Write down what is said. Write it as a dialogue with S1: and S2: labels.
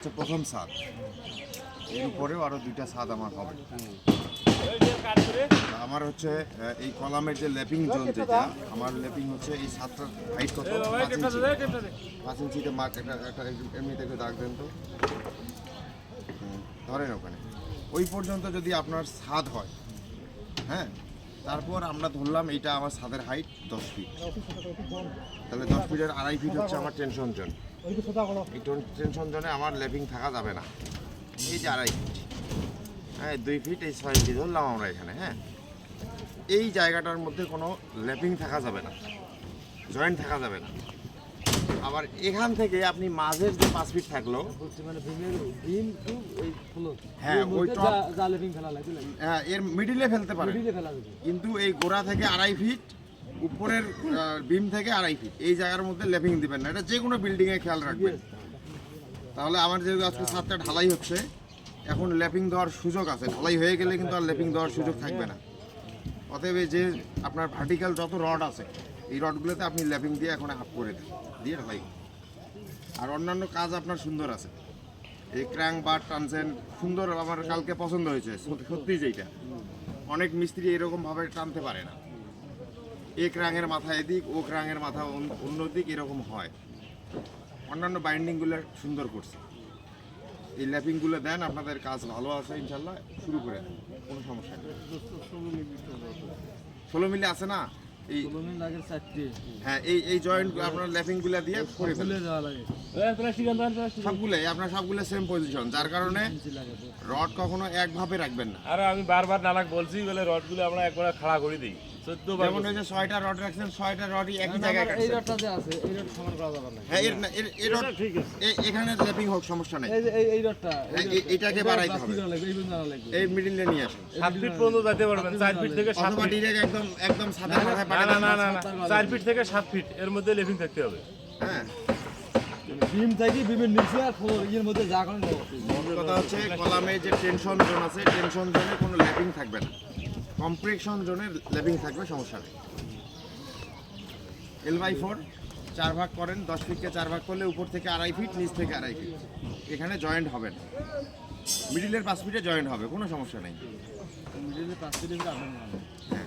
S1: প্রথম ছাদ, এর উপরেও আরও দুইটা ছাদ আমার হবে। আমার হচ্ছে এই কলামের যে ল্যাপিং জোন, যেটা আমার ল্যাপিং হচ্ছে এই ছাদটার হাইট কত, 5 ইঞ্চিতে মার্ক একটা এমনিতে একটু দাগ দেন তো, ধরেন ওখানে ওই পর্যন্ত যদি আপনার ছাদ হয়, হ্যাঁ, তারপর আমরা ধরলাম এইটা আমার ছাদের হাইট 10 ফিট, তাহলে 10 ফিটের 2.5 ফিট হচ্ছে আমার টেনশন জোন। এই টেনশন জোনে আমার ল্যাপিং থাকা যাবে না। এই যে 2.5 ফিট, হ্যাঁ 2 ফিট, এই 6 ইঞ্চি ধরলাম আমরা এখানে, হ্যাঁ, এই জায়গাটার মধ্যে কোনো ল্যাপিং থাকা যাবে না, জয়েন্ট থাকা যাবে না। আবার এখান থেকে আপনি মাঝের যে 5 ফিট থাকলো, হ্যাঁ ওই হ্যাঁ এর মিডিলে ফেলতে পারে, কিন্তু এই গোড়া থেকে 2.5 ফিট, উপরের বিম থেকে 2.5 ফিট, এই জায়গার মধ্যে ল্যাপিং দিবেন না। এটা যে কোনো বিল্ডিংয়ে খেয়াল রাখবেন। তাহলে আমার যেহেতু আজকে ছাদটা ঢালাই হচ্ছে, এখন ল্যাপিং দেওয়ার সুযোগ আছে। ঢালাই হয়ে গেলে কিন্তু আর ল্যাপিং দেওয়ার সুযোগ থাকবে না। অতএব যে আপনার ভার্টিক্যাল যত রড আছে, এই রডগুলোতে আপনি ল্যাপিং দিয়ে এখন হাফ করে দেন, দিয়ে ঢালাই। আর অন্যান্য কাজ আপনার সুন্দর আছে, এই ক্র্যাং বার টানছেন সুন্দর, আমার কালকে পছন্দ হয়েছে সত্যি। যেটা অনেক মিস্ত্রি এরকমভাবে টানতে পারে না, এ ক্র্যাঙের মাথা এদিক, ও ক্র্যাঙের মাথা অন্য দিক, এরকম হয়। অন্যান্য বাইন্ডিংগুলো সুন্দর করছে। এই ল্যাপিংগুলো দেন, আপনাদের কাজ ভালো আছে ইনশাল্লাহ, শুরু করে দেন, কোনো সমস্যা নেই। 16 মিলি আছে না, এই হ্যাঁ এই জয়েন্ট আপনার ল্যাপিংগুলো দিয়ে করে ফেলেন সবগুলোই, আপনার সবগুলো সেম পজিশন, যার কারণে রড কখনো একভাবে রাখবেন না।
S2: আরে আমি বারবার নালাক বলছি বলে রডগুলো আমরা একবার খাড়া করে দিই।
S1: যেমন ওই যে 6টা রড রাখছেন, 6টা রডই একই জায়গায় কাটছেন।
S3: এই রডটা যে আছে এই রড সমান করা যাবে না।
S1: হ্যাঁ এই রড ঠিক আছে, এখানে ল্যাপিং হোক সমস্যা নেই।
S3: এই রডটা
S1: এটাকে বাড়াইতে হবে, এই মিডলে নিয়ে আসেন।
S2: 7 ফিট পর্যন্ত যেতে পারবেন, 4 ফিট থেকে 7
S1: অথবা
S2: ফিট।
S1: ডিরেক্ট একদম ছাদের মাথায়
S2: না
S1: পাঠান।
S2: না না না 4 ফিট থেকে 7 ফিট এর মধ্যে লেভিং থাকতে হবে।
S1: হ্যাঁ,
S3: বিম থেকে বিমের নিচে আর এর মধ্যে যা করেন
S1: কথা হচ্ছে কলামে যে টেনশন জোন আছে, টেনশন জোনে কোনো ল্যাপিং থাকবে না, কম্প্রেকশন জোনে ল্যাপিং থাকবে, সমস্যা নেই। L/4 4 ভাগ করেন, 10 ফিটকে 4 ভাগ করলে উপর থেকে 2.5 ফিট, নিচ থেকে 2.5 ফিট, এখানে জয়েন্ট হবে না। মিডিলের 5 ফিটে জয়েন্ট হবে, কোনো সমস্যা নেই।
S3: মিডিলে 5 ফিট
S1: হ্যাঁ